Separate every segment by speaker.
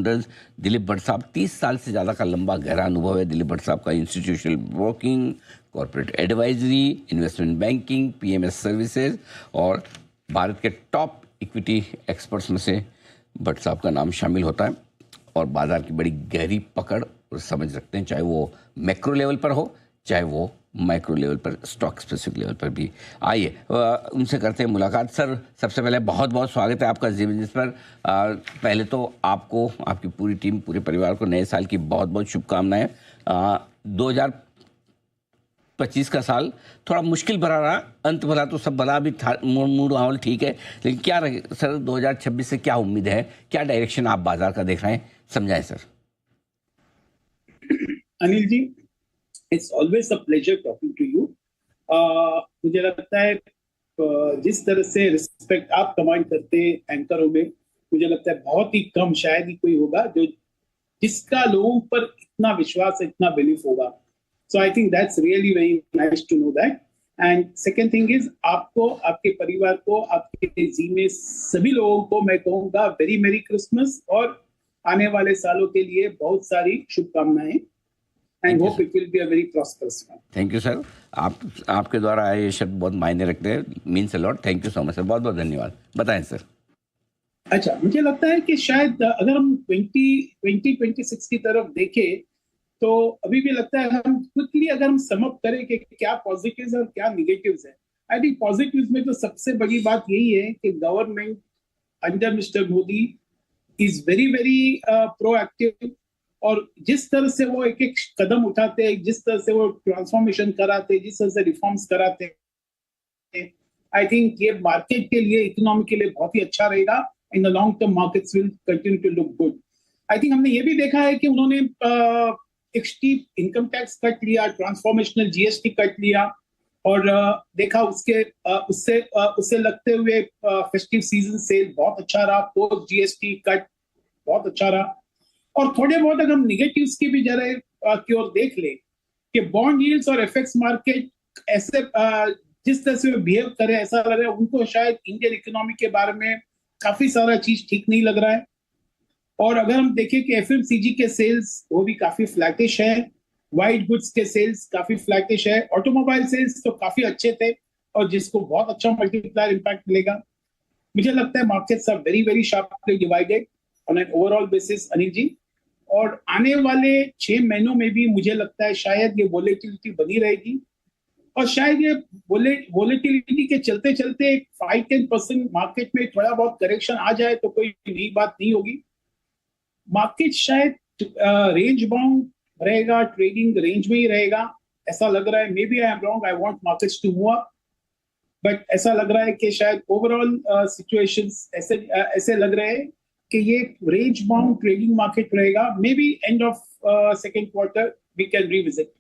Speaker 1: दिलीप भट्ट साहब, 30 साल से ज़्यादा का लंबा गहरा अनुभव है दिलीप भट्ट साहब का institutional broking, corporate advisory, investment banking, PMS services और भारत के टॉप इक्विटी एक्सपर्ट्स में से भट्ट साहब का नाम शामिल होता है और बाजार की बड़ी गहरी पकड़ और समझ रखते हैं, चाहे वो मैक्रो लेवल पर हो चाहे वो माइक्रो लेवल पर, स्टॉक स्पेसिफिक लेवल पर भी। आइए उनसे करते हैं मुलाकात। सर, सबसे पहले बहुत बहुत स्वागत है आपका जी बिजनेस पर। पहले तो आपको, आपकी पूरी टीम, पूरे परिवार को नए साल की बहुत बहुत शुभकामनाएं। 2025 का साल थोड़ा मुश्किल भरा रहा, अंत भरा तो सब भला भी था, मूड माहौल ठीक है, लेकिन क्या रहे सर 2026 से क्या उम्मीद है, क्या डायरेक्शन आप बाजार का देख रहे हैं, समझाएं sir.
Speaker 2: Anil ji, it's always a pleasure talking to you. मुझे लगता है जिस तरह से रिस्पेक्ट आप कमांड करते हैं एंकरों में, मुझे लगता है बहुत ही कम, शायद ही कोई होगा जो जिसका लोगों पर इतना विश्वास है, इतना बिलीफ होगा। So I think that's really very nice to know that. And second thing is, आपको, आपके परिवार को, आपके जी में सभी लोगों को मैं कहूँगा वेरी मेरी क्रिसमस और आने वाले सालों के लिए बहुत सारी शुभकामनाएं। And hope it will be a very prosperous one.
Speaker 1: Thank you sir. आपके द्वारा आए ये शब्द बहुत मायने रखते हैं, means a lot. Thank you so much sir, बहुत बहुत धन्यवाद। बताएं सर।
Speaker 2: अच्छा, मुझे लगता है कि शायद अगर हम 2026 की तरफ देखें तो अभी भी लगता है हम क्विकली अगर हम सम अप करें कि क्या पॉजिटिव्स और क्या निगेटिव्स है। आई थिंक पॉजिटिव्स में तो सबसे बड़ी बात यही है कि government under mister Modi is very very proactive, और जिस तरह से वो एक एक कदम उठाते हैं, जिस तरह से वो ट्रांसफॉर्मेशन कराते हैं, जिस तरह से रिफॉर्म्स कराते हैं, आई थिंक ये मार्केट के लिए, इकोनॉमी के लिए बहुत ही अच्छा रहेगा। In the long term markets will continue to look good. I think हमने ये भी देखा है कि उन्होंने एक स्टीप इनकम टैक्स कट लिया, ट्रांसफॉर्मेशनल जीएसटी कट लिया, और देखा उससे लगते हुए फेस्टिव सीजन सेल बहुत अच्छा रहा, पोस्ट जीएसटी कट बहुत अच्छा रहा। और थोड़े बहुत अगर हम निगेटिव्स की भी जरा की ओर देख ले कि बॉन्ड यील्ड्स और एफएक्स मार्केट ऐसे जिस तरह से बिहेव करे, ऐसा लग रहा है उनको शायद इंडियन इकोनॉमी के बारे में काफी सारा चीज ठीक नहीं लग रहा है। और अगर हम देखें कि एफएमसीजी के सेल्स वो भी काफी फ्लैटिश है, वाइट गुड्स के सेल्स काफी फ्लैटिश है, ऑटोमोबाइल सेल्स तो काफी अच्छे थे और जिसको बहुत अच्छा मल्टीप्लायर इंपैक्ट मिलेगा। मुझे लगता है markets are very very sharply divided on an overall basis, Anil ji. और आने वाले 6 महीनों में भी मुझे लगता है शायद ये वोलेटिलिटी बनी रहेगी, और शायद ये वोलेटिलिटी के चलते चलते 5-10% मार्केट में थोड़ा बहुत करेक्शन आ जाए तो कोई नई बात नहीं होगी। मार्केट शायद रेंज बाउंड रहेगा, ट्रेडिंग रेंज में ही रहेगा, ऐसा लग रहा है। Maybe I am wrong, I want markets to move up, but ऐसा लग रहा है कि शायद ओवरऑल सिचुएशंस ऐसे लग रहे हैं कि ये रेंज बाउंड ट्रेडिंग मार्केट रहेगा। Maybe end of second quarter we can revisit.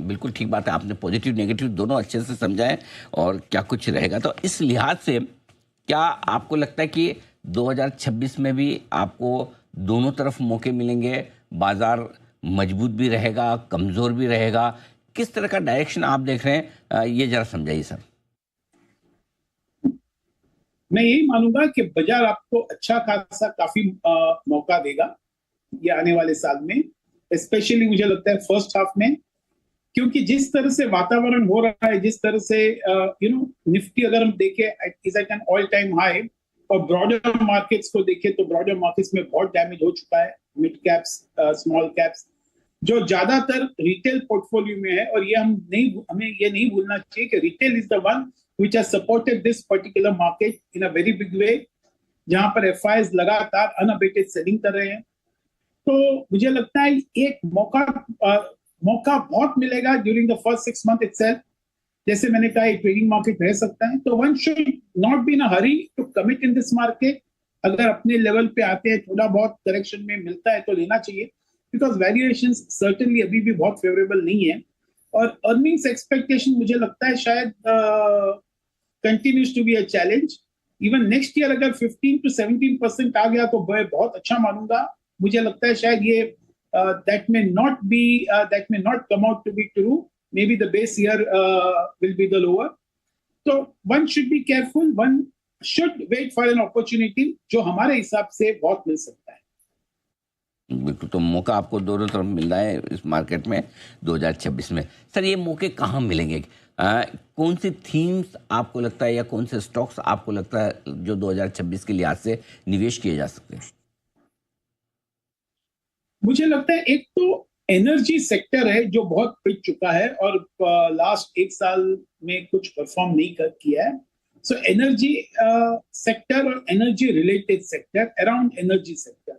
Speaker 1: बिल्कुल ठीक बात है, आपने पॉजिटिव नेगेटिव दोनों अच्छे से समझाए और क्या कुछ रहेगा। तो इस लिहाज से क्या आपको लगता है कि 2026 में भी आपको दोनों तरफ मौके मिलेंगे, बाजार मजबूत भी रहेगा, कमजोर भी रहेगा, किस तरह का डायरेक्शन आप देख रहे हैं, ये जरा समझाइए सर।
Speaker 2: मैं यही मानूंगा कि बाजार आपको अच्छा खासा काफी मौका देगा ये आने वाले साल में, स्पेशली मुझे लगता है फर्स्ट हाफ में, क्योंकि जिस तरह से वातावरण हो रहा है, जिस तरह से निफ्टी अगर हम देखें is at an all time high, और ब्रॉडर मार्केट्स को देखें तो ब्रॉडर मार्केट्स में बहुत डैमेज हो चुका है, मिड कैप्स, स्मॉल कैप्स, जो ज्यादातर रिटेल पोर्टफोलियो में है। और ये हमें ये नहीं भूलना चाहिए कि retail is the one which has supported this particular market in a very big way, जहां पर FIs लगातार unabated सेलिंग कर रहे हैं। तो मुझे लगता है एक मौका बहुत मिलेगा during the first 6 months itself। जैसे मैंने कहा, एक ट्रेडिंग मार्केट रह सकता है, तो one should not be in a hurry to commit in this market. अगर अपने लेवल पे आते हैं, थोड़ा बहुत करेक्शन में मिलता है तो लेना चाहिए, बिकॉज वैल्यूएशंस सर्टेनली अभी भी बहुत फेवरेबल नहीं है। और अर्निंग्स एक्सपेक्टेशन मुझे लगता है शायद continues to be a challenge. Even next year अगर 15 to 17% आ गया तो मैं बहुत अच्छा मानूंगा। मुझे लगता है शायद ये that may not come out to be true. Maybe the base year will be the lower. So one should be careful. One should wait for an opportunity जो हमारे हिसाब से बहुत मिल सकता है।
Speaker 1: बिल्कुल, तो मौका आपको दोनों तरफ मिल रहा है इस मार्केट में 2026 में। सर, ये मौके कहाँ मिलेंगे? कौन सी थीम्स आपको लगता है या कौन से स्टॉक्स आपको लगता है जो 2026 के लिहाज से निवेश किए जा सकते हैं?
Speaker 2: मुझे लगता है एक तो एनर्जी सेक्टर है जो बहुत पिट चुका है और लास्ट एक साल में कुछ परफॉर्म नहीं किया है। सो एनर्जी सेक्टर और energy related sector, around energy sector,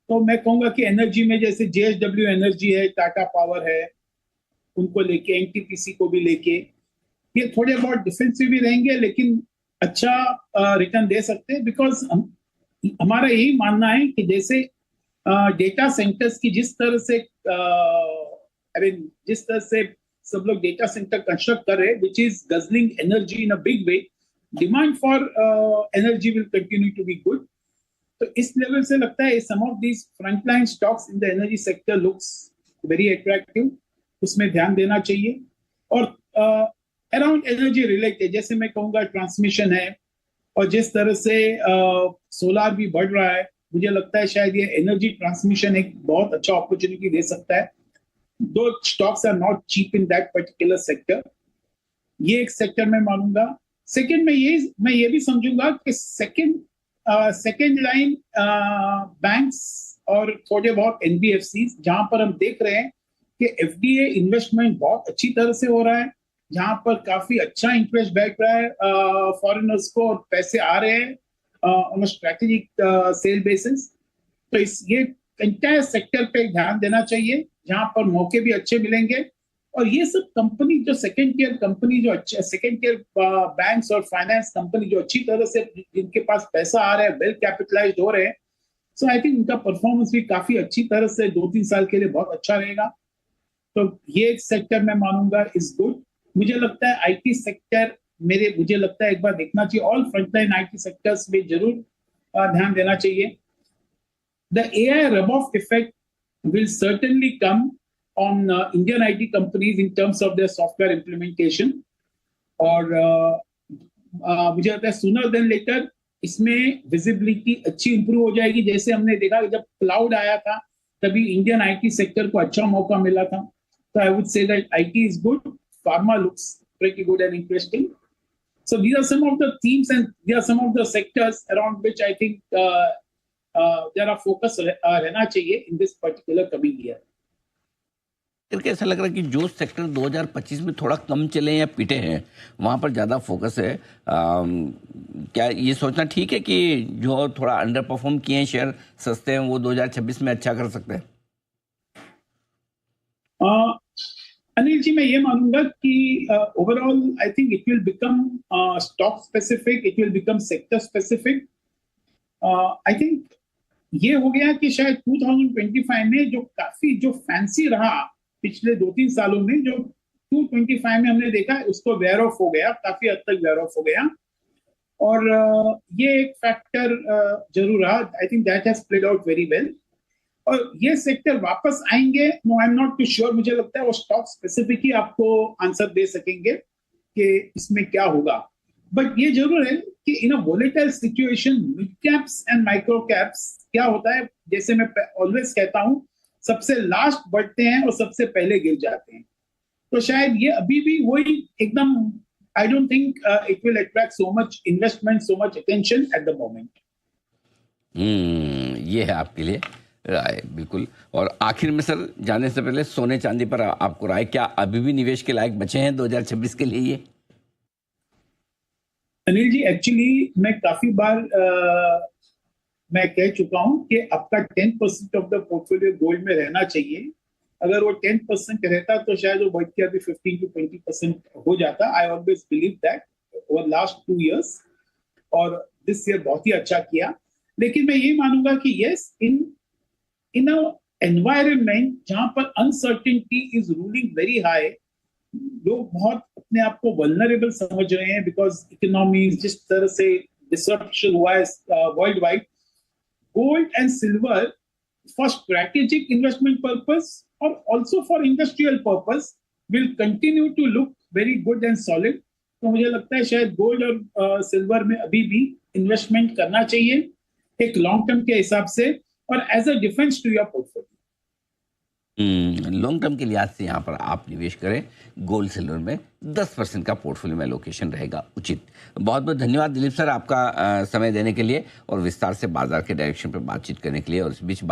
Speaker 2: तो मैं कहूंगा कि एनर्जी में जैसे जेएसडब्ल्यू एनर्जी है, टाटा पावर है, उनको लेके एनटीपीसी को भी लेके ये थोड़े बहुत डिफेंसिव भी रहेंगे लेकिन अच्छा रिटर्न दे सकते हैं। बिकॉज हमारा यही मानना है कि जैसे डेटा सेंटर्स की जिस तरह से जिस तरह से सब लोग डेटा सेंटर कंस्ट्रक्ट कर रहे हैं which is guzzling energy in a big way, demand for energy will continue to be good. तो इस लेवल से लगता है some of these frontline stocks in the energy sector looks very attractive, उसमें ध्यान देना चाहिए। और अराउंड एनर्जी रिलेटेड जैसे मैं कहूंगा ट्रांसमिशन है, और जिस तरह से सोलार भी बढ़ रहा है, मुझे लगता है शायद ये एनर्जी ट्रांसमिशन एक बहुत अच्छा अपॉर्चुनिटी दे सकता है। Though stocks are not cheap in that particular sector, ये एक सेक्टर में मानूंगा। सेकंड मैं ये भी समझूंगा कि सेकंड लाइन बैंक्स और थोड़े बहुत एनबीएफसी जहां पर हम देख रहे हैं कि एफडीए इन्वेस्टमेंट बहुत अच्छी तरह से हो रहा है, जहां पर काफी अच्छा इंटरेस्ट बैठ रहा है फॉरेनर्स को और पैसे आ रहे हैं on a strategic cell basis. तो ये एंटायर सेक्टर पे ध्यान देना चाहिए जहां पर मौके भी अच्छे मिलेंगे। और ये सब कंपनी जो सेकंड टियर कंपनी जो अच्छे सेकंड टियर बैंक्स और फाइनेंस कंपनी जो अच्छी तरह से जिनके पास पैसा आ रहा है, वेल कैपिटलाइज्ड हो रहे हैं, सो आई थिंक उनका परफॉर्मेंस भी काफी अच्छी तरह से 2-3 साल के लिए बहुत अच्छा रहेगा। तो ये एक सेक्टर मैं मानूंगा इज गुड। मुझे लगता है आईटी सेक्टर मुझे लगता है एक बार देखना चाहिए, ऑल फ्रंटलाइन आईटी सेक्टर्स में जरूर ध्यान देना चाहिए। The AI rub-off effect will certainly come on Indian IT companies in terms of their software implementation. और मुझे लगता है सूनर देन लेटर इसमें विजिबिलिटी अच्छी इंप्रूव हो जाएगी। जैसे हमने देखा जब क्लाउड आया था तभी इंडियन आईटी सेक्टर को अच्छा मौका मिला था। तो I would say that IT is good, pharma looks pretty good and interesting. So these are some of the themes and these are some of the sectors around which I think जरा focus रहना चाहिए in this particular coming year.
Speaker 1: करके ऐसा लग रहा है कि जो सेक्टर 2025 में थोड़ा कम चले या पिटे हैं वहाँ पर ज़्यादा फोकस है। क्या ये सोचना ठीक है कि जो थोड़ा अंडर परफॉर्म किए हैं शेयर सस्ते हैं वो 2026 में अच्छा कर सकते हैं?
Speaker 2: अनिल जी, मैं ये मानूंगा कि overall I think it will become stock specific, it will become sector specific. I think ये हो गया कि शायद 2025 में जो फैंसी रहा पिछले 2-3 सालों में, जो 2025 में हमने देखा उसको वेयर ऑफ हो गया, काफी हद तक वेयर ऑफ हो गया। और ये एक फैक्टर जरूर रहा। I think that has played out very well. और ये सेक्टर वापस आएंगे, no I am not too sure. मुझे लगता है वो स्टॉक स्पेसिफिक ही आपको आंसर दे सकेंगे कि इसमें क्या होगा। बट ये जरूर है कि in a volatile situation mid caps and micro caps क्या होता है, जैसे मैं ऑलवेज कहता हूं, सबसे लास्ट बढ़ते हैं और सबसे पहले गिर जाते हैं। तो शायद ये अभी भी वही एकदम, I don't think it will attract so much investment, so much attention at the moment.
Speaker 1: ये है आपके लिए राय, बिल्कुल। और आखिर में सर, जाने से पहले सोने चांदी पर आपको राय, क्या अभी भी निवेश के लायक बचे हैं 2026 के लिए ये?
Speaker 2: अनिल जी, एक्चुअली मैं काफी बार मैं कह चुका हूं कि आपका 10% ऑफ द पोर्टफोलियो गोल्ड में रहना चाहिए। अगर वो 10% रहता तो शायद वो बढ़ के अभी 15 to 20% हो जाता। I always believe that over last 2 years, और दिस ईयर बहुत ही अच्छा किया। लेकिन मैं ये मानूंगा कि यस, इन अ एनवायरनमेंट जहां पर uncertainty is ruling very high, लोग बहुत अपने आप को वल्नरेबल समझ रहे हैं बिकॉज इकोनॉमी जिस तरह से डिसरप्शन हुआ है worldwide. Gold and silver for strategic investment purpose और also for industrial purpose will continue to look very good and solid. तो मुझे लगता है शायद गोल्ड और सिल्वर में अभी भी इन्वेस्टमेंट करना चाहिए एक लॉन्ग टर्म के हिसाब से और as a defence to your portfolio.
Speaker 1: Long term के लिहाज से यहाँ पर आप निवेश करें गोल्ड सिल्वर में 10% का पोर्टफोलियो में लोकेशन रहेगा उचित। बहुत बहुत धन्यवाद दिलीप सर आपका समय देने के लिए और विस्तार से बाजार के डायरेक्शन पर बातचीत करने के लिए और इस बीच